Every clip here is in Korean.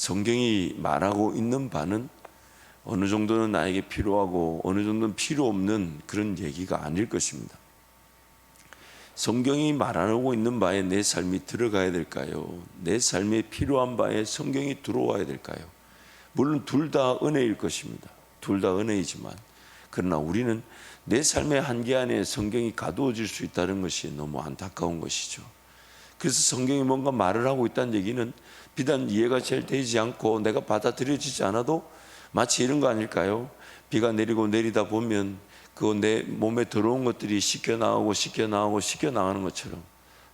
성경이 말하고 있는 바는 어느 정도는 나에게 필요하고 어느 정도는 필요 없는 그런 얘기가 아닐 것입니다. 성경이 말하고 있는 바에 내 삶이 들어가야 될까요? 내 삶에 필요한 바에 성경이 들어와야 될까요? 물론 둘 다 은혜일 것입니다. 둘 다 은혜이지만, 그러나 우리는 내 삶의 한계 안에 성경이 가두어질 수 있다는 것이 너무 안타까운 것이죠. 그래서 성경이 뭔가 말을 하고 있다는 얘기는 비단 이해가 잘 되지 않고 내가 받아들여지지 않아도 마치 이런 거 아닐까요? 비가 내리고 내리다 보면 그 내 몸에 들어온 것들이 씻겨나가고 씻겨나가는 것처럼,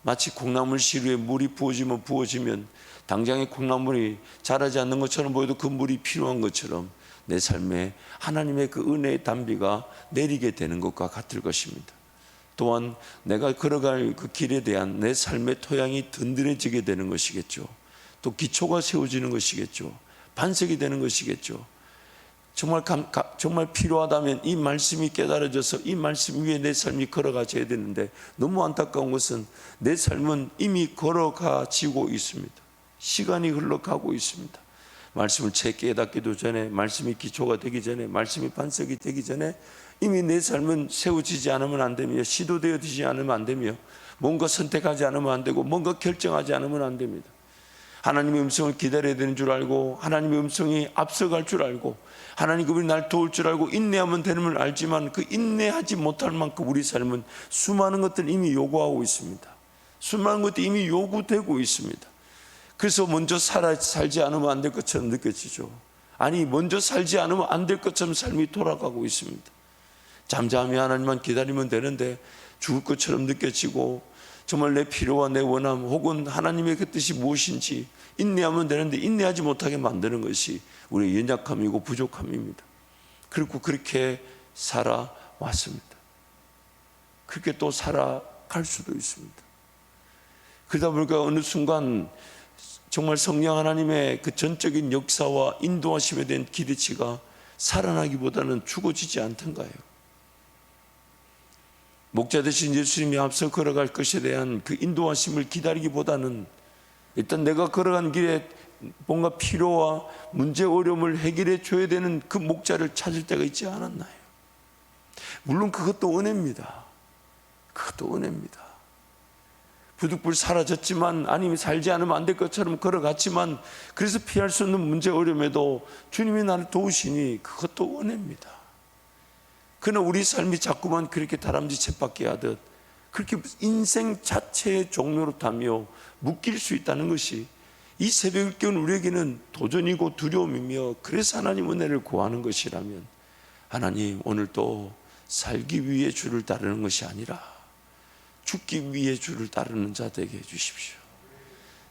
마치 콩나물 시루에 물이 부어지면 당장에 콩나물이 자라지 않는 것처럼 보여도 그 물이 필요한 것처럼 내 삶에 하나님의 그 은혜의 단비가 내리게 되는 것과 같을 것입니다. 또한 내가 걸어갈 그 길에 대한 내 삶의 토양이 든든해지게 되는 것이겠죠. 또 기초가 세워지는 것이겠죠. 반석이 되는 것이겠죠. 정말 필요하다면 이 말씀이 깨달아져서 이 말씀 위에 내 삶이 걸어가져야 되는데, 너무 안타까운 것은 내 삶은 이미 걸어가지고 있습니다. 시간이 흘러가고 있습니다. 말씀을 채 깨닫기도 전에, 말씀이 기초가 되기 전에, 말씀이 반석이 되기 전에 이미 내 삶은 세워지지 않으면 안 되며, 시도되어지지 않으면 안 되며, 뭔가 선택하지 않으면 안 되고, 뭔가 결정하지 않으면 안 됩니다. 하나님의 음성을 기다려야 되는 줄 알고, 하나님의 음성이 앞서갈 줄 알고, 하나님 그분이 날 도울 줄 알고 인내하면 되는 걸 알지만, 그 인내하지 못할 만큼 우리 삶은 수많은 것들을 이미 요구하고 있습니다. 수많은 것들이 이미 요구되고 있습니다. 그래서 먼저 살지 않으면 안 될 것처럼 느껴지죠. 아니, 먼저 살지 않으면 안 될 것처럼 삶이 돌아가고 있습니다. 잠잠히 하나님만 기다리면 되는데 죽을 것처럼 느껴지고, 정말 내 필요와 내 원함 혹은 하나님의 그 뜻이 무엇인지 인내하면 되는데 인내하지 못하게 만드는 것이 우리의 연약함이고 부족함입니다. 그리고 그렇게 살아왔습니다. 그렇게 또 살아갈 수도 있습니다. 그러다 보니까 어느 순간 정말 성령 하나님의 그 전적인 역사와 인도하심에 대한 기대치가 살아나기보다는 죽어지지 않던가요? 목자 되신 예수님이 앞서 걸어갈 것에 대한 그 인도하심을 기다리기보다는 일단 내가 걸어간 길에 뭔가 필요와 문제 어려움을 해결해 줘야 되는 그 목자를 찾을 때가 있지 않았나요? 물론 그것도 은혜입니다. 그것도 은혜입니다. 부득불 사라졌지만, 아니면 살지 않으면 안 될 것처럼 걸어갔지만, 그래서 피할 수 없는 문제 어려움에도 주님이 나를 도우시니 그것도 은혜입니다. 그러나 우리 삶이 자꾸만 그렇게 다람쥐 쳇바퀴 하듯 그렇게 인생 자체의 종로로 타며 묶일 수 있다는 것이 이 새벽을 깨운 우리에게는 도전이고 두려움이며, 그래서 하나님 은혜를 구하는 것이라면, 하나님 오늘도 살기 위해 주를 따르는 것이 아니라 죽기 위해 주를 따르는 자 되게 해주십시오.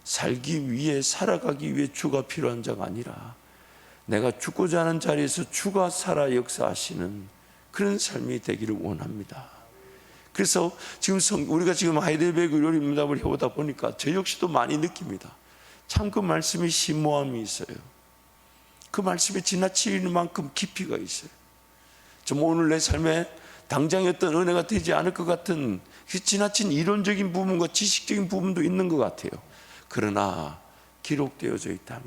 살기 위해, 살아가기 위해 주가 필요한 자가 아니라 내가 죽고자 하는 자리에서 주가 살아 역사하시는 그런 삶이 되기를 원합니다. 그래서 지금 우리가 지금 하이델베르크 요리문답을 해보다 보니까 저 역시도 많이 느낍니다. 참 그 말씀이 심오함이 있어요. 그 말씀이 지나치는 만큼 깊이가 있어요. 정말 오늘 내 삶에 당장의 어떤 은혜가 되지 않을 것 같은 그 지나친 이론적인 부분과 지식적인 부분도 있는 것 같아요. 그러나 기록되어져 있다면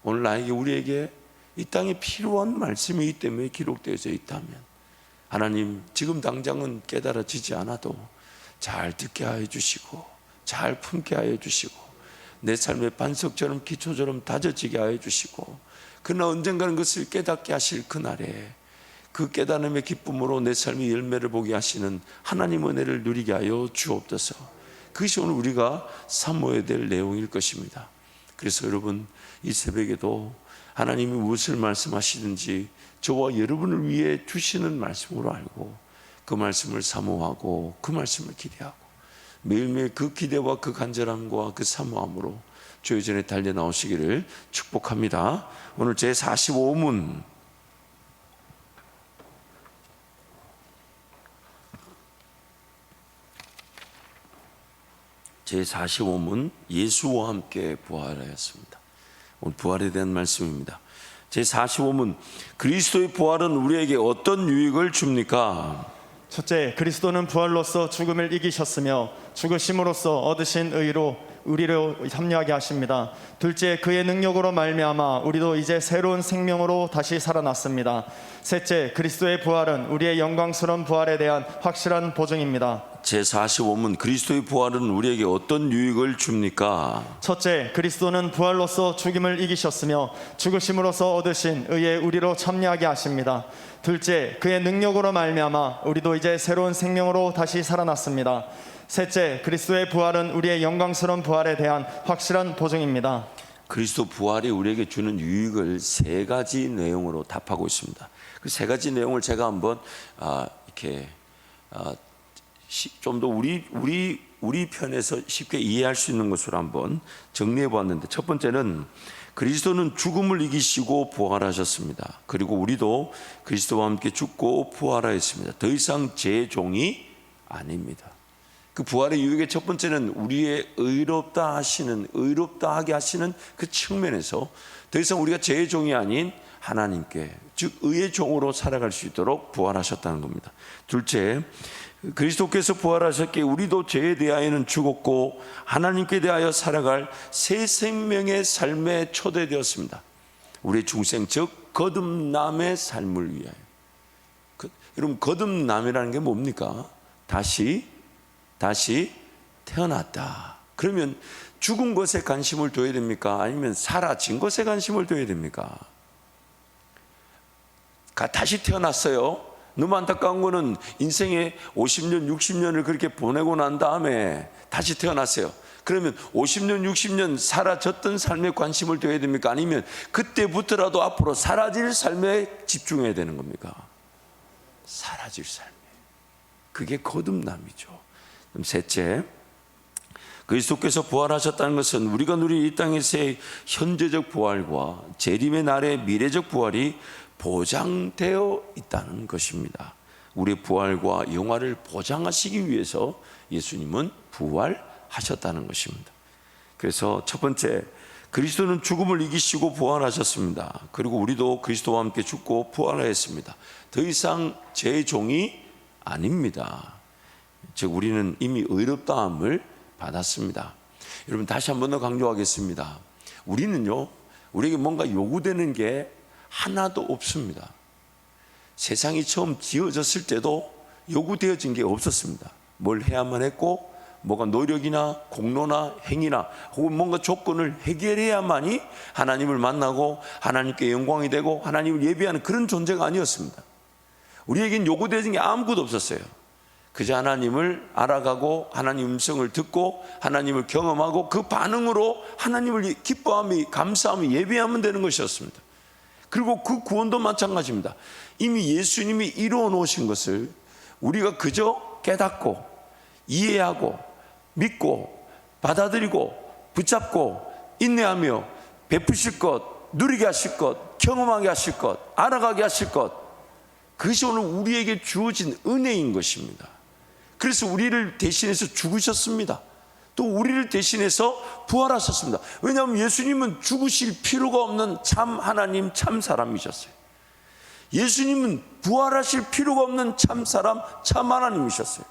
오늘 나에게, 우리에게 이 땅에 필요한 말씀이기 때문에 기록되어져 있다면, 하나님 지금 당장은 깨달아지지 않아도 잘 듣게 하여 주시고, 잘 품게 하여 주시고, 내 삶의 반석처럼 기초처럼 다져지게 하여 주시고, 그러나 언젠가는 것을 깨닫게 하실 그날에 그 깨달음의 기쁨으로 내 삶의 열매를 보게 하시는 하나님 은혜를 누리게 하여 주옵소서. 그것이 오늘 우리가 사모해야 될 내용일 것입니다. 그래서 여러분, 이 새벽에도 하나님이 무엇을 말씀하시든지 저와 여러분을 위해 주시는 말씀으로 알고 그 말씀을 사모하고 그 말씀을 기대하고 매일매일 그 기대와 그 간절함과 그 사모함으로 주의 전에 달려나오시기를 축복합니다. 오늘 제45문 예수와 함께 부활하였습니다. 오늘 부활에 대한 말씀입니다. 제45문 그리스도의 부활은 우리에게 어떤 유익을 줍니까? 첫째, 그리스도는 부활로서 죽음을 이기셨으며 죽으심으로써 얻으신 의로 우리를 합류하게 하십니다. 둘째, 그의 능력으로 말미암아 우리도 이제 새로운 생명으로 다시 살아났습니다. 셋째, 그리스도의 부활은 우리의 영광스러운 부활에 대한 확실한 보증입니다. 제45문 그리스도의 부활은 우리에게 어떤 유익을 줍니까? 첫째, 그리스도는 부활로서 죽음을 이기셨으며 죽으심으로써 얻으신 의에 우리로 참여하게 하십니다. 둘째, 그의 능력으로 말미암아 우리도 이제 새로운 생명으로 다시 살아났습니다. 셋째, 그리스도의 부활은 우리의 영광스러운 부활에 대한 확실한 보증입니다. 그리스도 부활이 우리에게 주는 유익을 세 가지 내용으로 답하고 있습니다. 그 세 가지 내용을 제가 한번 이렇게 좀 더 우리 편에서 쉽게 이해할 수 있는 것으로 한번 정리해 보았는데, 첫 번째는 그리스도는 죽음을 이기시고 부활하셨습니다. 그리고 우리도 그리스도와 함께 죽고 부활하였습니다. 더 이상 제 종이 아닙니다. 그 부활의 유익의 첫 번째는 우리의 의롭다 하게 하시는 그 측면에서 더 이상 우리가 제 종이 아닌 하나님께, 즉 의의 종으로 살아갈 수 있도록 부활하셨다는 겁니다. 둘째, 그리스도께서 부활하셨기에 우리도 죄에 대하여는 죽었고 하나님께 대하여 살아갈 새 생명의 삶에 초대되었습니다. 우리의 중생, 즉 거듭남의 삶을 위하여. 여러분, 거듭남이라는 게 뭡니까? 다시 태어났다. 그러면 죽은 것에 관심을 둬야 됩니까? 아니면 사라진 것에 관심을 둬야 됩니까? 다시 태어났어요. 너무 안타까운 거는 인생의 50년, 60년을 그렇게 보내고 난 다음에 다시 태어났어요. 그러면 50년, 60년 사라졌던 삶에 관심을 둬야 됩니까? 아니면 그때부터라도 앞으로 사라질 삶에 집중해야 되는 겁니까? 사라질 삶에. 그게 거듭남이죠. 그럼 셋째, 그리스도께서 부활하셨다는 것은 우리가 누릴 이 땅에서의 현재적 부활과 재림의 날의 미래적 부활이 보장되어 있다는 것입니다. 우리의 부활과 영화를 보장하시기 위해서 예수님은 부활하셨다는 것입니다. 그래서 첫 번째, 그리스도는 죽음을 이기시고 부활하셨습니다. 그리고 우리도 그리스도와 함께 죽고 부활하였습니다. 더 이상 제 종이 아닙니다. 즉 우리는 이미 의롭다함을 받았습니다. 여러분, 다시 한 번 더 강조하겠습니다. 우리에게 뭔가 요구되는 게 하나도 없습니다. 세상이 처음 지어졌을 때도 요구되어진 게 없었습니다. 뭘 해야만 했고, 뭐가 노력이나 공로나 행위나 혹은 뭔가 조건을 해결해야만이 하나님을 만나고 하나님께 영광이 되고 하나님을 예배하는 그런 존재가 아니었습니다. 우리에겐 요구되어진 게 아무것도 없었어요. 그저 하나님을 알아가고 하나님 음성을 듣고 하나님을 경험하고 그 반응으로 하나님을 기뻐하며 감사하며 예배하면 되는 것이었습니다. 그리고 그 구원도 마찬가지입니다. 이미 예수님이 이루어 놓으신 것을 우리가 그저 깨닫고 이해하고 믿고 받아들이고 붙잡고 인내하며 베푸실 것, 누리게 하실 것, 경험하게 하실 것, 알아가게 하실 것, 그것이 오늘 우리에게 주어진 은혜인 것입니다. 그래서 우리를 대신해서 죽으셨습니다. 또 우리를 대신해서 부활하셨습니다. 왜냐하면 예수님은 죽으실 필요가 없는 참 하나님, 참 사람이셨어요. 예수님은 부활하실 필요가 없는 참 사람, 참 하나님이셨어요.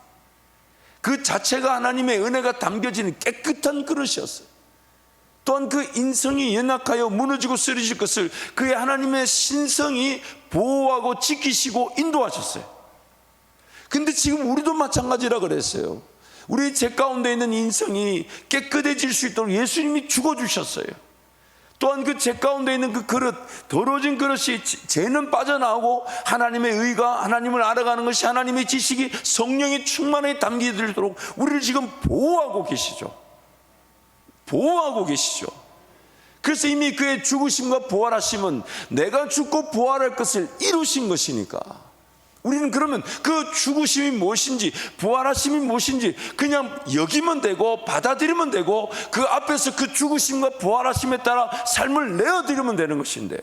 그 자체가 하나님의 은혜가 담겨지는 깨끗한 그릇이었어요. 또한 그 인성이 연약하여 무너지고 쓰러질 것을 그의 하나님의 신성이 보호하고 지키시고 인도하셨어요. 근데 지금 우리도 마찬가지라 그랬어요. 우리 죄 가운데 있는 인성이 깨끗해질 수 있도록 예수님이 죽어주셨어요. 또한 그 죄 가운데 있는 그 그릇, 더러워진 그릇이 죄는 빠져나오고 하나님의 의가, 하나님을 알아가는 것이 하나님의 지식이 성령의 충만에 담기도록 우리를 지금 보호하고 계시죠. 보호하고 계시죠. 그래서 이미 그의 죽으심과 부활하심은 내가 죽고 부활할 것을 이루신 것이니까 우리는 그러면 그 죽으심이 무엇인지 부활하심이 무엇인지 그냥 여기면 되고 받아들이면 되고 그 앞에서 그 죽으심과 부활하심에 따라 삶을 내어드리면 되는 것인데,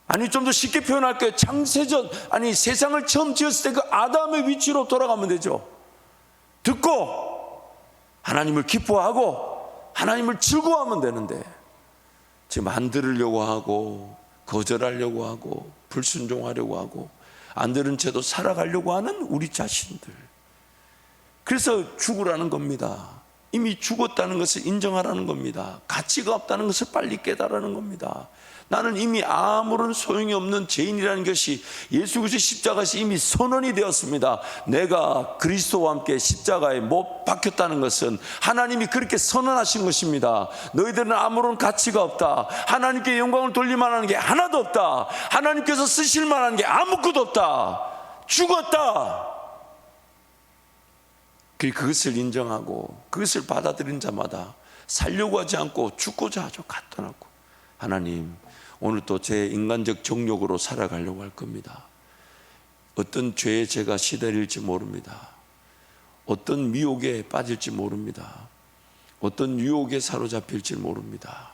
아니 좀 더 쉽게 표현할게요. 창세전, 아니 세상을 처음 지었을 때 그 아담의 위치로 돌아가면 되죠. 듣고 하나님을 기뻐하고 하나님을 즐거워하면 되는데 지금 안 들으려고 하고 거절하려고 하고 불순종하려고 하고 안 들은 채도 살아가려고 하는 우리 자신들. 그래서 죽으라는 겁니다. 이미 죽었다는 것을 인정하라는 겁니다. 가치가 없다는 것을 빨리 깨달으라는 겁니다. 나는 이미 아무런 소용이 없는 죄인이라는 것이 예수 그리스도의 십자가에서 이미 선언이 되었습니다. 내가 그리스도와 함께 십자가에 못 박혔다는 것은 하나님이 그렇게 선언하신 것입니다. 너희들은 아무런 가치가 없다. 하나님께 영광을 돌릴 만한 게 하나도 없다. 하나님께서 쓰실 만한 게 아무것도 없다. 죽었다. 그것을 인정하고 그것을 받아들인 자마다 살려고 하지 않고 죽고자 하죠. 갖다 놓고, 하나님 오늘 또 제 인간적 정욕으로 살아가려고 할 겁니다. 어떤 죄에 제가 시달릴지 모릅니다. 어떤 미혹에 빠질지 모릅니다. 어떤 유혹에 사로잡힐지 모릅니다.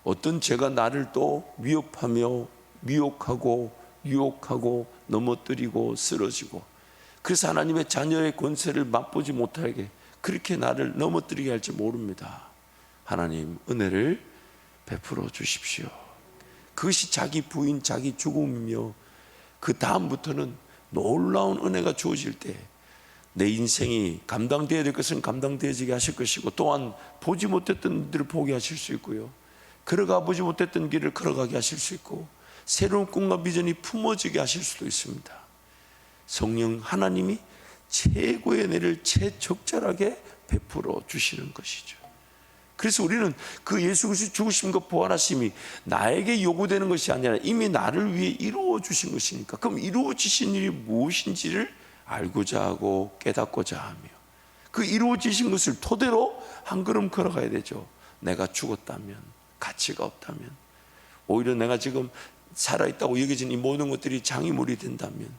어떤 죄가 나를 또 위협하며 미혹하고 유혹하고 넘어뜨리고 쓰러지고, 그래서 하나님의 자녀의 권세를 맛보지 못하게 그렇게 나를 넘어뜨리게 할지 모릅니다. 하나님 은혜를 베풀어 주십시오. 그것이 자기 부인, 자기 죽음이며 그 다음부터는 놀라운 은혜가 주어질 때 내 인생이 감당되어야 될 것은 감당되어지게 하실 것이고, 또한 보지 못했던 일들을 보게 하실 수 있고요, 걸어가 보지 못했던 길을 걸어가게 하실 수 있고, 새로운 꿈과 비전이 품어지게 하실 수도 있습니다. 성령 하나님이 최고의 은혜를 최적절하게 베풀어 주시는 것이죠. 그래서 우리는 그 예수 그리스도의 죽으심과 부활하심이 나에게 요구되는 것이 아니라 이미 나를 위해 이루어 주신 것이니까, 그럼 이루어지신 일이 무엇인지를 알고자 하고 깨닫고자 하며 그 이루어지신 것을 토대로 한 걸음 걸어가야 되죠. 내가 죽었다면, 가치가 없다면, 오히려 내가 지금 살아있다고 여겨진 이 모든 것들이 장애물이 된다면,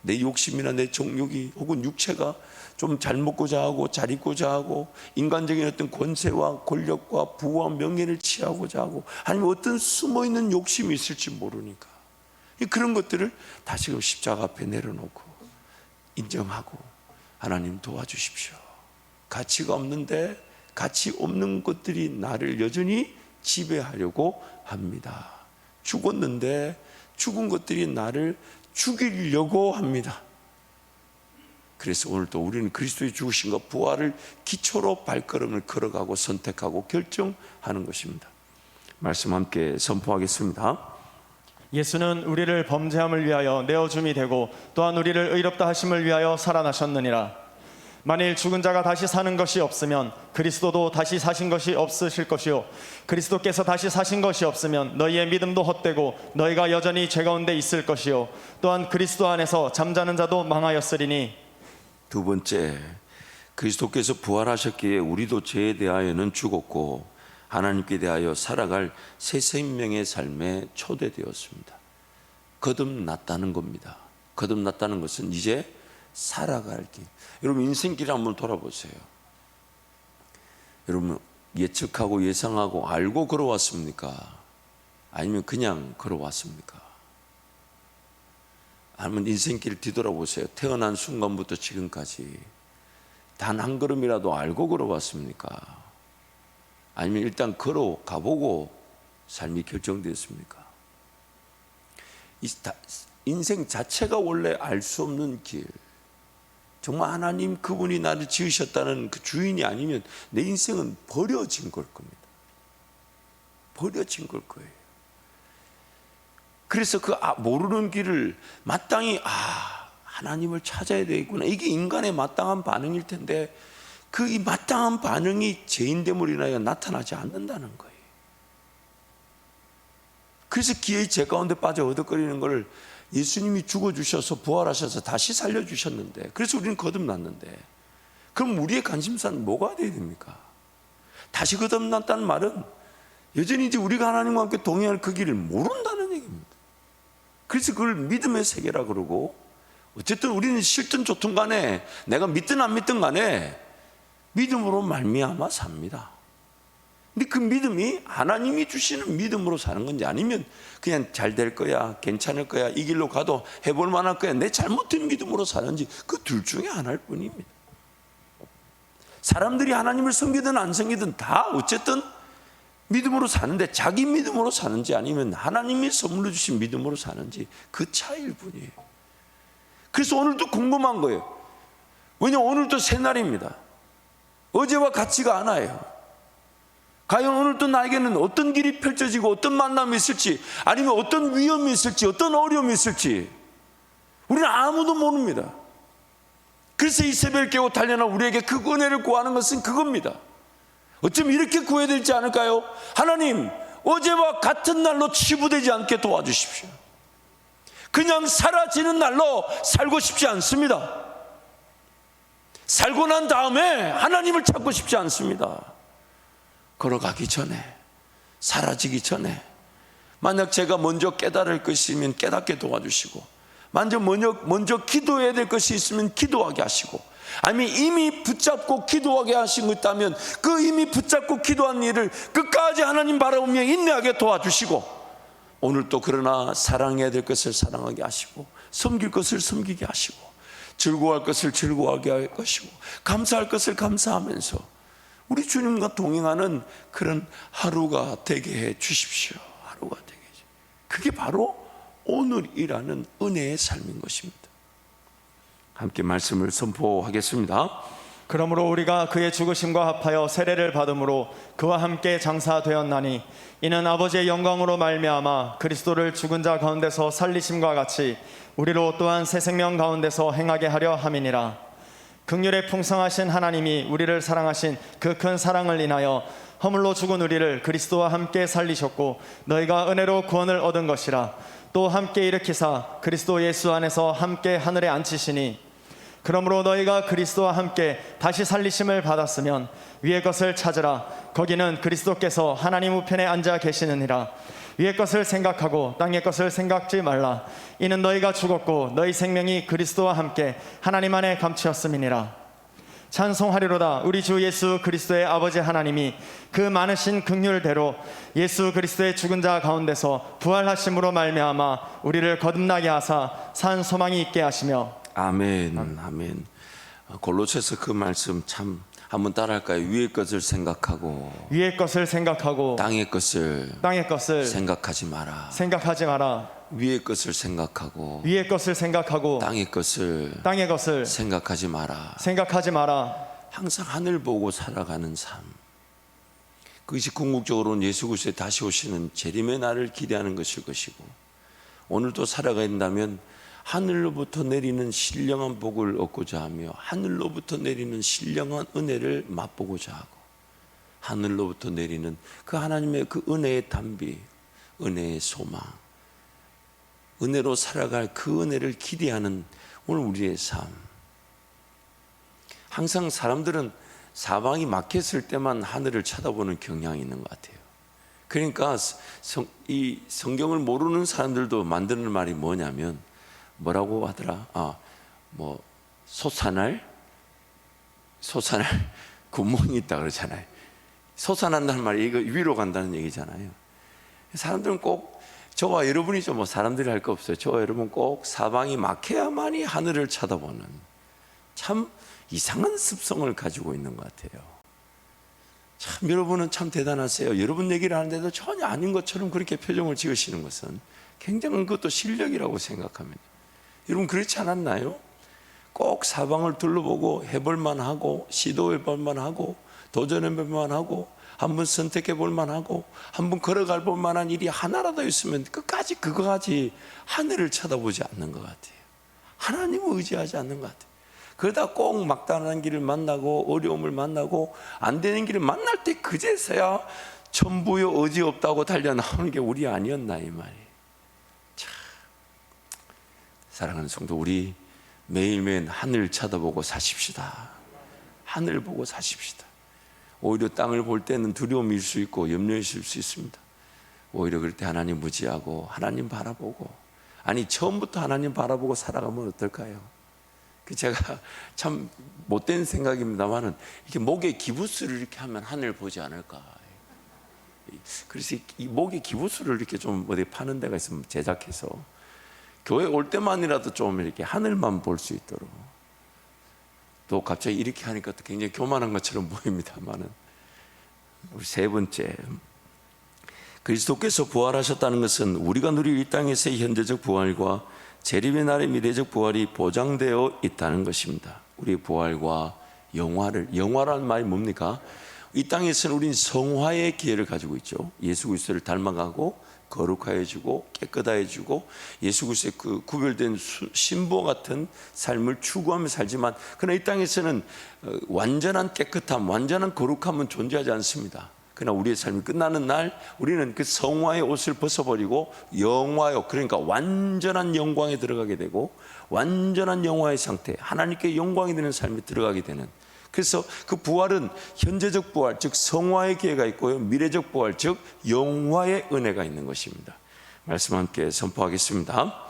내 욕심이나 내 정욕이 혹은 육체가 좀 잘 먹고자 하고 잘 입고자 하고 인간적인 어떤 권세와 권력과 부와 명예를 취하고자 하고, 아니면 어떤 숨어있는 욕심이 있을지 모르니까 그런 것들을 다시금 십자가 앞에 내려놓고 인정하고, 하나님 도와주십시오. 가치가 없는데 가치 없는 것들이 나를 여전히 지배하려고 합니다. 죽었는데 죽은 것들이 나를 죽이려고 합니다. 그래서 오늘도 우리는 그리스도의 죽으심과 부활을 기초로 발걸음을 걸어가고 선택하고 결정하는 것입니다. 말씀 함께 선포하겠습니다. 예수는 우리를 범죄함을 위하여 내어줌이 되고 또한 우리를 의롭다 하심을 위하여 살아나셨느니라. 만일 죽은 자가 다시 사는 것이 없으면 그리스도도 다시 사신 것이 없으실 것이요, 그리스도께서 다시 사신 것이 없으면 너희의 믿음도 헛되고 너희가 여전히 죄 가운데 있을 것이요, 또한 그리스도 안에서 잠자는 자도 망하였으리니. 두 번째, 그리스도께서 부활하셨기에 우리도 죄에 대하여는 죽었고 하나님께 대하여 살아갈 새 생명의 삶에 초대되었습니다. 거듭났다는 겁니다. 거듭났다는 것은 이제 살아갈 길. 여러분 인생길을 한번 돌아보세요. 여러분 예측하고 예상하고 알고 걸어왔습니까? 아니면 그냥 걸어왔습니까? 아니면 인생길을 뒤돌아보세요. 태어난 순간부터 지금까지 단 한 걸음이라도 알고 걸어왔습니까? 아니면 일단 걸어가보고 삶이 결정되었습니까? 인생 자체가 원래 알 수 없는 길, 정말 하나님 그분이 나를 지으셨다는 그 주인이 아니면 내 인생은 버려진 걸 겁니다. 버려진 걸 거예요. 그래서 그 모르는 길을 마땅히 하나님을 찾아야 되겠구나, 이게 인간의 마땅한 반응일 텐데 그 이 마땅한 반응이 죄인됨으로 인하여 나타나지 않는다는 거예요. 그래서 기어이 죄 가운데 빠져 어덕거리는 걸 예수님이 죽어주셔서 부활하셔서 다시 살려주셨는데, 그래서 우리는 거듭났는데, 그럼 우리의 관심사는 뭐가 돼야 됩니까? 다시 거듭났다는 말은 여전히 이제 우리가 하나님과 함께 동행할 그 길을 모른다는 얘기입니다. 그래서 그걸 믿음의 세계라 그러고, 어쨌든 우리는 싫든 좋든 간에, 내가 믿든 안 믿든 간에 믿음으로 말미암아 삽니다. 근데 그 믿음이 하나님이 주시는 믿음으로 사는 건지, 아니면 그냥 잘 될 거야, 괜찮을 거야, 이 길로 가도 해볼 만할 거야, 내 잘못된 믿음으로 사는지, 그 둘 중에 하나일 뿐입니다. 사람들이 하나님을 섬기든 안 섬기든 다 어쨌든 믿음으로 사는데, 자기 믿음으로 사는지 아니면 하나님이 선물로 주신 믿음으로 사는지 그 차이일 뿐이에요. 그래서 오늘도 궁금한 거예요. 왜냐하면 오늘도 새날입니다. 어제와 같지가 않아요. 과연 오늘도 나에게는 어떤 길이 펼쳐지고 어떤 만남이 있을지, 아니면 어떤 위험이 있을지, 어떤 어려움이 있을지 우리는 아무도 모릅니다. 그래서 이 새벽을 깨고 달려나 우리에게 그 은혜를 구하는 것은 그겁니다. 어쩜 이렇게 구해야 되지 않을까요? 하나님, 어제와 같은 날로 치부되지 않게 도와주십시오. 그냥 사라지는 날로 살고 싶지 않습니다. 살고 난 다음에 하나님을 찾고 싶지 않습니다. 걸어가기 전에, 사라지기 전에, 만약 제가 먼저 깨달을 것이면 깨닫게 도와주시고, 먼저 기도해야 될 것이 있으면 기도하게 하시고, 아니면 이미 붙잡고 기도하게 하신 것 있다면 그 이미 붙잡고 기도한 일을 끝까지 하나님 바라보며 인내하게 도와주시고, 오늘 또 그러나 사랑해야 될 것을 사랑하게 하시고, 섬길 것을 섬기게 하시고, 즐거워할 것을 즐거워하게 할 것이고, 감사할 것을 감사하면서 우리 주님과 동행하는 그런 하루가 되게 해 주십시오. 하루가 되게 해 주십시오. 그게 바로 오늘이라는 은혜의 삶인 것입니다. 함께 말씀을 선포하겠습니다. 그러므로 우리가 그의 죽으심과 합하여 세례를 받음으로 그와 함께 장사되었나니, 이는 아버지의 영광으로 말미암아 그리스도를 죽은 자 가운데서 살리심과 같이 우리로 또한 새 생명 가운데서 행하게 하려 함이니라. 긍휼에 풍성하신 하나님이 우리를 사랑하신 그 큰 사랑을 인하여 허물로 죽은 우리를 그리스도와 함께 살리셨고, 너희가 은혜로 구원을 얻은 것이라. 또 함께 일으키사 그리스도 예수 안에서 함께 하늘에 앉히시니, 그러므로 너희가 그리스도와 함께 다시 살리심을 받았으면 위의 것을 찾으라. 거기는 그리스도께서 하나님 우편에 앉아 계시느니라. 위의 것을 생각하고 땅의 것을 생각지 말라. 이는 너희가 죽었고 너희 생명이 그리스도와 함께 하나님 안에 감추었음이니라. 찬송하리로다. 우리 주 예수 그리스도의 아버지 하나님이 그 많으신 긍휼대로 예수 그리스도의 죽은 자 가운데서 부활하심으로 말미암아 우리를 거듭나게 하사 산 소망이 있게 하시며. 아멘. 아멘. 골로새서 그 말씀 참 한번 따라할까요? 위의 것을 생각하고 위의 것을 생각하고 땅의 것을 생각하지 마라. 생각하지 마라. 위의 것을 생각하고 위의 것을 생각하고 땅의 것을 생각하지 마라. 생각하지 마라. 항상 하늘 보고 살아가는 삶, 그것이 궁극적으로는 예수 그리스도의 다시 오시는 재림의 날을 기대하는 것일 것이고, 오늘도 살아간다면 하늘로부터 내리는 신령한 복을 얻고자 하며 하늘로부터 내리는 신령한 은혜를 맛보고자 하고, 하늘로부터 내리는 그 하나님의 그 은혜의 단비, 은혜의 소망, 은혜로 살아갈 그 은혜를 기대하는 오늘 우리의 삶. 항상 사람들은 사방이 막혔을 때만 하늘을 쳐다보는 경향이 있는 것 같아요. 그러니까 이 성경을 모르는 사람들도 만드는 말이 뭐냐면, 뭐라고 하더라? 솟아날 구멍이 있다 그러잖아요. 솟아난다는 말이 이거 위로 간다는 얘기잖아요. 사람들은 꼭, 저와 여러분이죠, 뭐 사람들이 할 거 없어요. 저와 여러분 꼭 사방이 막혀야만이 하늘을 쳐다보는 참 이상한 습성을 가지고 있는 것 같아요. 참 여러분은 참 대단하세요. 여러분 얘기를 하는데도 전혀 아닌 것처럼 그렇게 표정을 지으시는 것은 굉장한 것도 실력이라고 생각합니다. 여러분 그렇지 않았나요? 꼭 사방을 둘러보고 해볼만 하고, 시도해볼만 하고, 도전해볼만 하고, 한번 선택해볼만 하고, 한번 걸어갈 볼만한 일이 하나라도 있으면 끝까지 그거까지 하늘을 쳐다보지 않는 것 같아요. 하나님을 의지하지 않는 것 같아요. 그러다 꼭 막다른 길을 만나고 어려움을 만나고 안 되는 길을 만날 때 그제서야 전부여 의지 없다고 달려나오는 게 우리 아니었나 이 말이에요. 참, 사랑하는 성도, 우리 매일매일 하늘 쳐다보고 사십시다. 하늘 보고 사십시다. 오히려 땅을 볼 때는 두려움일 수 있고 염려있을 수 있습니다. 오히려 그럴 때 하나님 무지하고 하나님 바라보고, 아니 처음부터 하나님 바라보고 살아가면 어떨까요? 그 제가 참 못된 생각입니다만은, 이렇게 목에 기부스를 이렇게 하면 하늘 보지 않을까. 그래서 이 목에 기부스를 이렇게 좀 어디 파는 데가 있으면 제작해서 교회 올 때만이라도 좀 이렇게 하늘만 볼 수 있도록. 또 갑자기 이렇게 하니까 또 굉장히 교만한 것처럼 보입니다만은, 우리 세 번째, 그리스도께서 부활하셨다는 것은 우리가 누릴 이 땅에서의 현재적 부활과 재림의 날의 미래적 부활이 보장되어 있다는 것입니다. 우리의 부활과 영화라는 말이 뭡니까? 이 땅에서는 우리는 성화의 기회를 가지고 있죠. 예수 그리스도를 닮아가고 거룩하여지고 깨끗해지고 예수 그리스도의 그 구별된 신부와 같은 삶을 추구하며 살지만, 그러나 이 땅에서는 완전한 깨끗함, 완전한 거룩함은 존재하지 않습니다. 그러나 우리의 삶이 끝나는 날 우리는 그 성화의 옷을 벗어버리고 영화요, 그러니까 완전한 영광에 들어가게 되고, 완전한 영화의 상태, 하나님께 영광이 되는 삶에 들어가게 되는, 그래서 그 부활은 현재적 부활, 즉 성화의 기회가 있고요, 미래적 부활, 즉 영화의 은혜가 있는 것입니다. 말씀 함께 선포하겠습니다.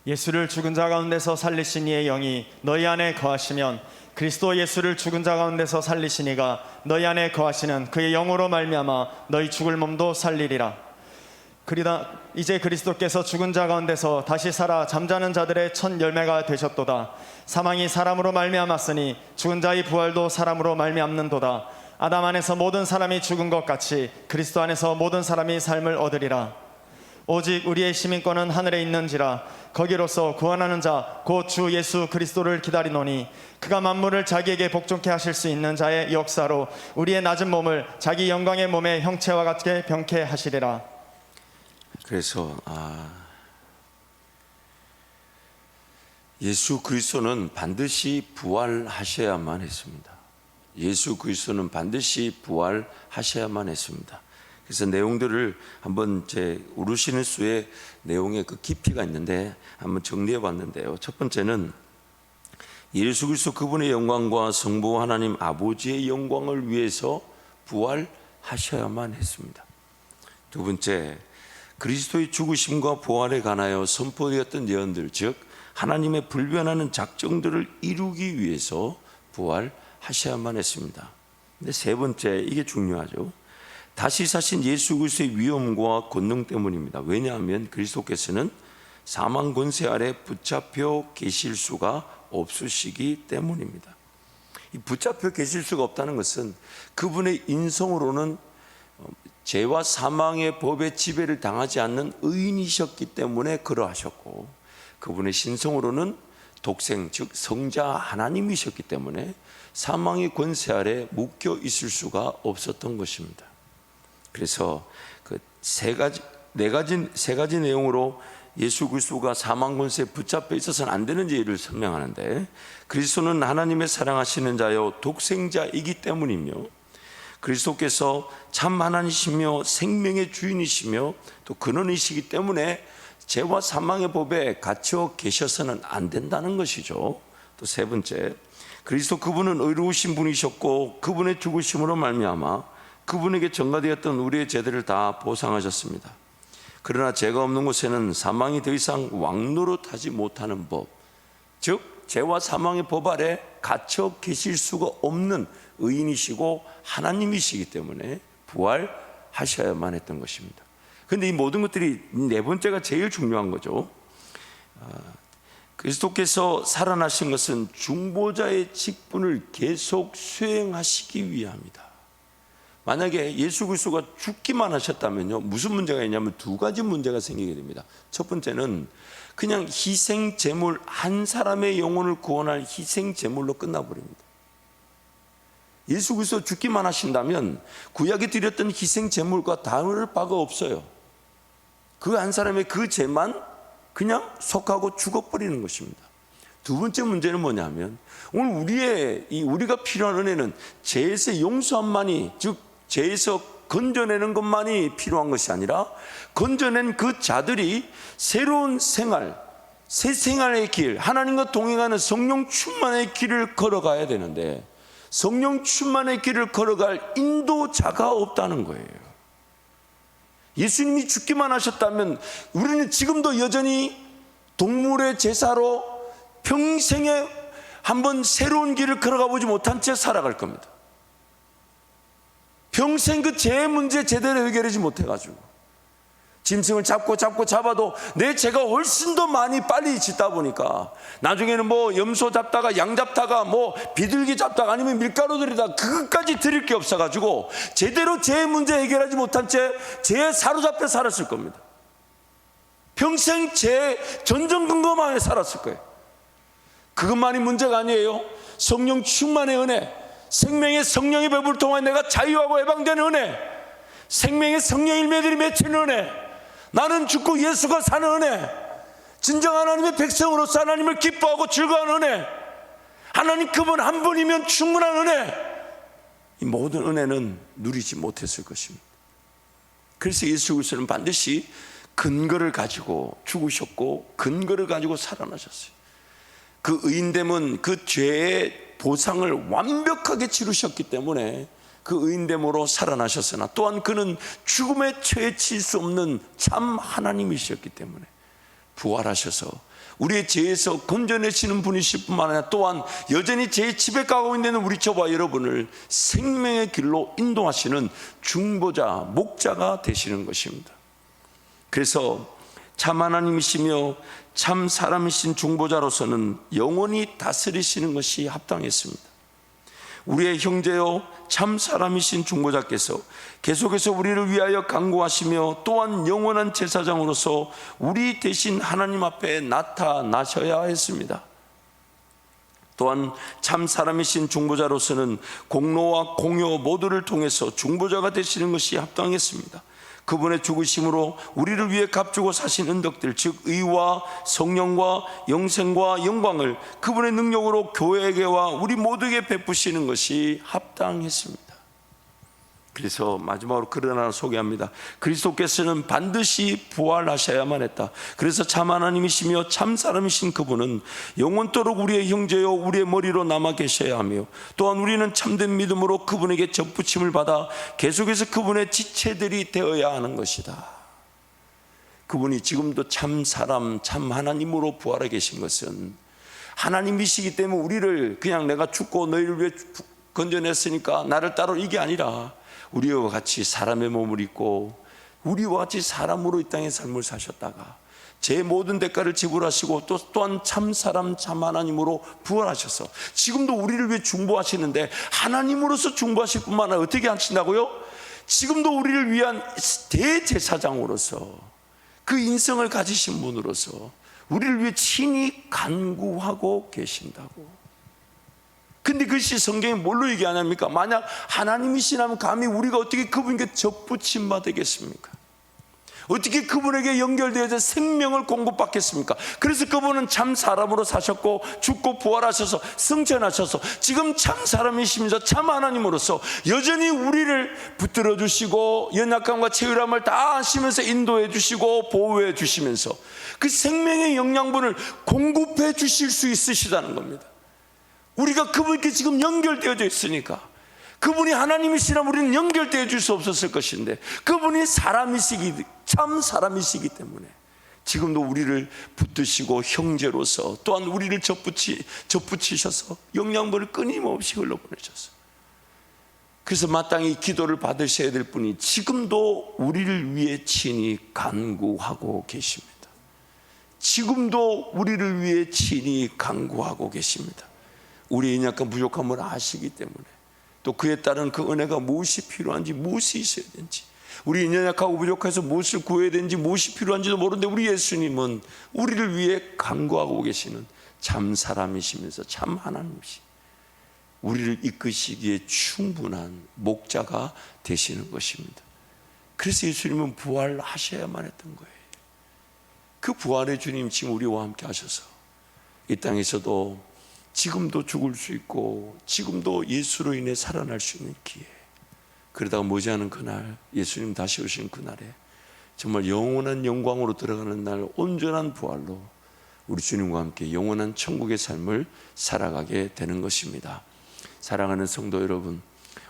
예수를 죽은 자 가운데서 살리신 이의 영이 너희 안에 거하시면 그리스도 예수를 죽은 자 가운데서 살리신 이가 너희 안에 거하시는 그의 영으로 말미암아 너희 죽을 몸도 살리리라. 그리다 이제 그리스도께서 죽은 자 가운데서 다시 살아 잠자는 자들의 첫 열매가 되셨도다. 사망이 사람으로 말미암았으니 죽은 자의 부활도 사람으로 말미암는도다. 아담 안에서 모든 사람이 죽은 것 같이 그리스도 안에서 모든 사람이 삶을 얻으리라. 오직 우리의 시민권은 하늘에 있는지라 거기로서 구원하는 자 곧 주 예수 그리스도를 기다리노니 그가 만물을 자기에게 복종케 하실 수 있는 자의 역사로 우리의 낮은 몸을 자기 영광의 몸의 형체와 같게 병케 하시리라. 그래서 예수 그리스도는 반드시 부활하셔야만 했습니다. 예수 그리스도는 반드시 부활하셔야만 했습니다. 그래서 내용들을 한번 제 우르시는 수의 내용의 그 깊이가 있는데 한번 정리해 봤는데요. 첫 번째는 예수 그리스도 그분의 영광과 성부 하나님 아버지의 영광을 위해서 부활하셔야만 했습니다. 두 번째, 그리스도의 죽으심과 부활에 관하여 선포되었던 예언들, 즉 하나님의 불변하는 작정들을 이루기 위해서 부활하셔야만 했습니다. 근데 세 번째, 이게 중요하죠. 다시 사신 예수 그리스도의 위엄과 권능 때문입니다. 왜냐하면 그리스도께서는 사망 권세 아래 붙잡혀 계실 수가 없으시기 때문입니다. 이 붙잡혀 계실 수가 없다는 것은 그분의 인성으로는 죄와 사망의 법의 지배를 당하지 않는 의인이셨기 때문에 그러하셨고, 그분의 신성으로는 독생, 즉 성자 하나님이셨기 때문에 사망의 권세 아래 묶여 있을 수가 없었던 것입니다. 그래서 그 세 가지 내용으로 예수 그리스도가 사망 권세에 붙잡혀 있어서는 안 되는 예를 설명하는데, 그리스도는 하나님의 사랑하시는 자요 독생자이기 때문이며, 그리스도께서 참 하나님이시며 생명의 주인이시며 또 근원이시기 때문에 죄와 사망의 법에 갇혀 계셔서는 안 된다는 것이죠. 또 세 번째, 그리스도 그분은 의로우신 분이셨고 그분의 죽으심으로 말미암아 그분에게 전가되었던 우리의 죄들을 다 보상하셨습니다. 그러나 죄가 없는 곳에는 사망이 더 이상 왕노릇하지 못하는 법, 즉 죄와 사망의 법 아래 갇혀 계실 수가 없는 의인이시고 하나님이시기 때문에 부활하셔야만 했던 것입니다. 그런데 이 모든 것들이 네 번째가 제일 중요한 거죠. 그리스도께서 살아나신 것은 중보자의 직분을 계속 수행하시기 위함이다. 만약에 예수 그리스도가 죽기만 하셨다면요, 무슨 문제가 있냐면 두 가지 문제가 생기게 됩니다. 첫 번째는 그냥 희생 제물, 한 사람의 영혼을 구원할 희생 제물로 끝나버립니다. 예수 그리스도 죽기만 하신다면 구약에 드렸던 희생 제물과 다를 바가 없어요. 그 한 사람의 그 죄만 그냥 속하고 죽어버리는 것입니다. 두 번째 문제는 뭐냐면, 오늘 우리가 필요한 은혜는 죄에서 용서함만이, 즉 죄에서 건져내는 것만이 필요한 것이 아니라 건져낸 그 자들이 새로운 생활, 새 생활의 길, 하나님과 동행하는 성령 충만의 길을 걸어가야 되는데, 성령 충만의 길을 걸어갈 인도자가 없다는 거예요. 예수님이 죽기만 하셨다면 우리는 지금도 여전히 동물의 제사로 평생에 한번 새로운 길을 걸어가 보지 못한 채 살아갈 겁니다. 평생 그 죄의 문제 제대로 해결하지 못해가지고 짐승을 잡아도 내 죄가 훨씬 더 많이 빨리 짓다 보니까 나중에는 뭐 염소 잡다가 양 잡다가 뭐 비둘기 잡다가 아니면 밀가루 들이다가 그것까지 드릴 게 없어가지고 제대로 죄의 문제 해결하지 못한 채 죄에 사로잡혀 살았을 겁니다. 평생 제 전전긍긍하에 살았을 거예요. 그것만이 문제가 아니에요. 성령 충만의 은혜, 생명의 성령의 배부를 통해 내가 자유하고 해방되는 은혜, 생명의 성령 일매들이 맺히는 은혜, 나는 죽고 예수가 사는 은혜, 진정 하나님의 백성으로서 하나님을 기뻐하고 즐거워하는 은혜, 하나님 그분 한 분이면 충분한 은혜, 이 모든 은혜는 누리지 못했을 것입니다. 그래서 예수 그리스도는 반드시 근거를 가지고 죽으셨고 근거를 가지고 살아나셨어요. 그 의인됨은 그 죄의 보상을 완벽하게 치르셨기 때문에 그 의인됨으로 살아나셨으나 또한 그는 죽음에 처해질 수 없는 참 하나님이셨기 때문에 부활하셔서 우리의 죄에서 건져내시는 분이실 뿐만 아니라 또한 여전히 죄의 지배가고 있는 우리 저와 여러분을 생명의 길로 인도하시는 중보자, 목자가 되시는 것입니다. 그래서 참 하나님이시며 참 사람이신 중보자로서는 영원히 다스리시는 것이 합당했습니다. 우리의 형제요 참 사람이신 중보자께서 계속해서 우리를 위하여 간구하시며 또한 영원한 제사장으로서 우리 대신 하나님 앞에 나타나셔야 했습니다. 또한 참 사람이신 중보자로서는 공로와 공요 모두를 통해서 중보자가 되시는 것이 합당했습니다. 그분의 죽으심으로 우리를 위해 값주고 사신 은덕들, 즉 의와 성령과 영생과 영광을 그분의 능력으로 교회에게와 우리 모두에게 베푸시는 것이 합당했습니다. 그래서 마지막으로 글 하나 소개합니다. 그리스도께서는 반드시 부활하셔야만 했다. 그래서 참 하나님이시며 참 사람이신 그분은 영원토록 우리의 형제요 우리의 머리로 남아 계셔야 하며 또한 우리는 참된 믿음으로 그분에게 접붙임을 받아 계속해서 그분의 지체들이 되어야 하는 것이다. 그분이 지금도 참 사람, 참 하나님으로 부활해 계신 것은 하나님이시기 때문에 우리를 그냥 내가 죽고 너희를 위해 건져냈으니까 나를 따로 이게 아니라 우리와 같이 사람의 몸을 입고 우리와 같이 사람으로 이 땅의 삶을 사셨다가 제 모든 대가를 지불하시고 또한 참 사람 참 하나님으로 부활하셔서 지금도 우리를 위해 중보하시는데 하나님으로서 중보하실 뿐만 아니라 어떻게 하신다고요? 지금도 우리를 위한 대제사장으로서 그 인성을 가지신 분으로서 우리를 위해 친히 간구하고 계신다고. 근데 그것이 성경이 뭘로 얘기하냐니까 만약 하나님이시라면 감히 우리가 어떻게 그분에게 접붙임 받겠습니까? 어떻게 그분에게 연결되어서 생명을 공급받겠습니까? 그래서 그분은 참 사람으로 사셨고 죽고 부활하셔서 승천하셔서 지금 참 사람이시면서 참 하나님으로서 여전히 우리를 붙들어 주시고 연약함과 채울함을 다 아시면서 인도해 주시고 보호해 주시면서 그 생명의 영양분을 공급해 주실 수 있으시다는 겁니다. 우리가 그분께 지금 연결되어져 있으니까 그분이 하나님이시라면 우리는 연결되어 줄 수 없었을 것인데 그분이 참 사람이시기 때문에 지금도 우리를 붙드시고 형제로서 또한 우리를 접붙이셔서 영양분을 끊임없이 흘러보내셔서 그래서 마땅히 기도를 받으셔야 될 분이 지금도 우리를 위해 친히 간구하고 계십니다. 지금도 우리를 위해 친히 간구하고 계십니다. 우리의 연약한 부족함을 아시기 때문에 또 그에 따른 그 은혜가 무엇이 필요한지 무엇이 있어야 되는지 우리 연약하고 부족해서 무엇을 구해야 되는지 무엇이 필요한지도 모르는데 우리 예수님은 우리를 위해 간구하고 계시는 참 사람이시면서 참 하나님이시 우리를 이끄시기에 충분한 목자가 되시는 것입니다. 그래서 예수님은 부활하셔야만 했던 거예요. 그 부활의 주님 지금 우리와 함께 하셔서 이 땅에서도 지금도 죽을 수 있고 지금도 예수로 인해 살아날 수 있는 기회, 그러다가 머지않은 그날 예수님 다시 오시는 그날에 정말 영원한 영광으로 들어가는 날 온전한 부활로 우리 주님과 함께 영원한 천국의 삶을 살아가게 되는 것입니다. 사랑하는 성도 여러분,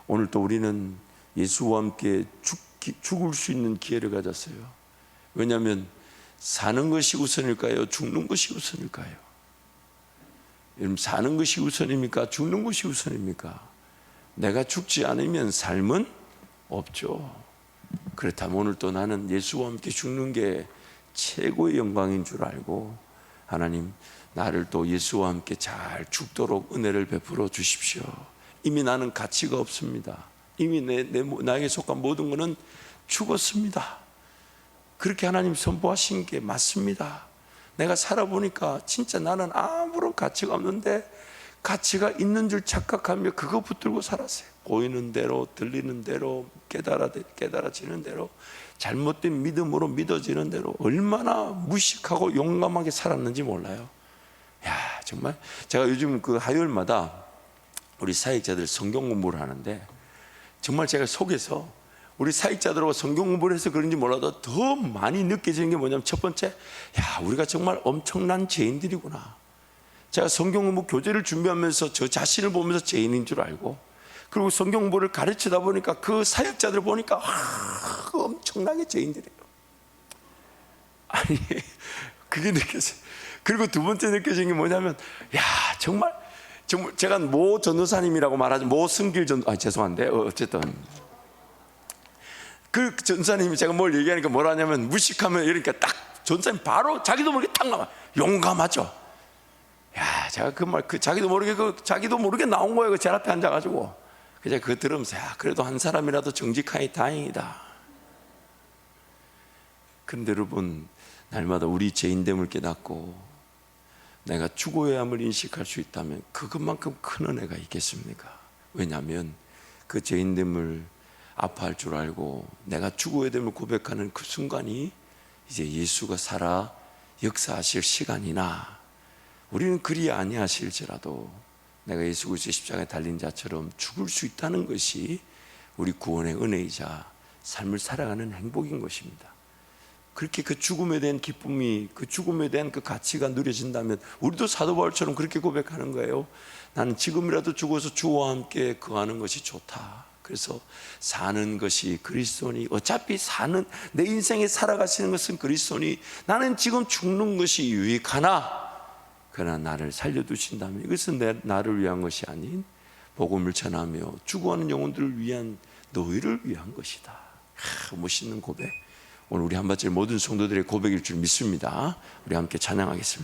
오늘 또 우리는 예수와 함께 죽을 수 있는 기회를 가졌어요. 왜냐하면 사는 것이 우선일까요? 죽는 것이 우선일까요? 여러분, 사는 것이 우선입니까? 죽는 것이 우선입니까? 내가 죽지 않으면 삶은 없죠. 그렇다면 오늘 또 나는 예수와 함께 죽는 게 최고의 영광인 줄 알고 하나님 나를 또 예수와 함께 잘 죽도록 은혜를 베풀어 주십시오. 이미 나는 가치가 없습니다. 이미 나에게 속한 모든 것은 죽었습니다. 그렇게 하나님 선포하신 게 맞습니다. 내가 살아보니까 진짜 나는 아무런 가치가 없는데 가치가 있는 줄 착각하며 그거 붙들고 살았어요. 보이는 대로, 들리는 대로, 깨달아지는 대로, 잘못된 믿음으로 믿어지는 대로 얼마나 무식하고 용감하게 살았는지 몰라요. 야, 정말 제가 요즘 그 화요일마다 우리 사역자들 성경 공부를 하는데 정말 제가 속에서 우리 사역자들하고 성경 공부를 해서 그런지 몰라도 더 많이 느껴지는 게 뭐냐면, 첫 번째, 야, 우리가 정말 엄청난 죄인들이구나. 제가 성경 공부 교재를 준비하면서 저 자신을 보면서 죄인인 줄 알고, 그리고 성경 공부를 가르치다 보니까 그 사역자들 보니까 엄청나게 죄인들이에요. 아니, 그게 느껴져요. 그리고 두 번째 느껴진 게 뭐냐면, 야, 정말 제가 모 전도사님이라고 말하지, 모 승길 죄송한데 어쨌든 그 전사님이 제가 뭘 얘기하니까 뭐라 하냐면, 무식하면 이러니까 딱 전사님 바로 자기도 모르게 딱 나와. 용감하죠. 야, 제가 그 말, 자기도 모르게 나온 거예요. 제 앞에 앉아가지고. 그래서 그거 들으면서, 야, 그래도 한 사람이라도 정직하니 다행이다. 그런데 여러분, 날마다 우리 죄인됨을 깨닫고 내가 죽어야 함을 인식할 수 있다면 그것만큼 큰 은혜가 있겠습니까? 왜냐하면 그 죄인됨을 아파할 줄 알고 내가 죽어야 됨을 고백하는 그 순간이 이제 예수가 살아 역사하실 시간이나, 우리는 그리 아니하실지라도 내가 예수 그리스도의 십자가에 달린 자처럼 죽을 수 있다는 것이 우리 구원의 은혜이자 삶을 살아가는 행복인 것입니다. 그렇게 그 죽음에 대한 기쁨이, 그 죽음에 대한 그 가치가 누려진다면 우리도 사도 바울처럼 그렇게 고백하는 거예요. 나는 지금이라도 죽어서 주와 함께 거하는 것이 좋다. 그래서 사는 것이 그리스도니, 어차피 내 인생에 살아가시는 것은 그리스도니 나는 지금 죽는 것이 유익하나, 그러나 나를 살려두신다면 이것은 나를 위한 것이 아닌 복음을 전하며 죽어가는 영혼들을 위한 너희를 위한 것이다. 멋있는 고백. 오늘 우리 한밭절 모든 성도들의 고백일 줄 믿습니다. 우리 함께 찬양하겠습니다.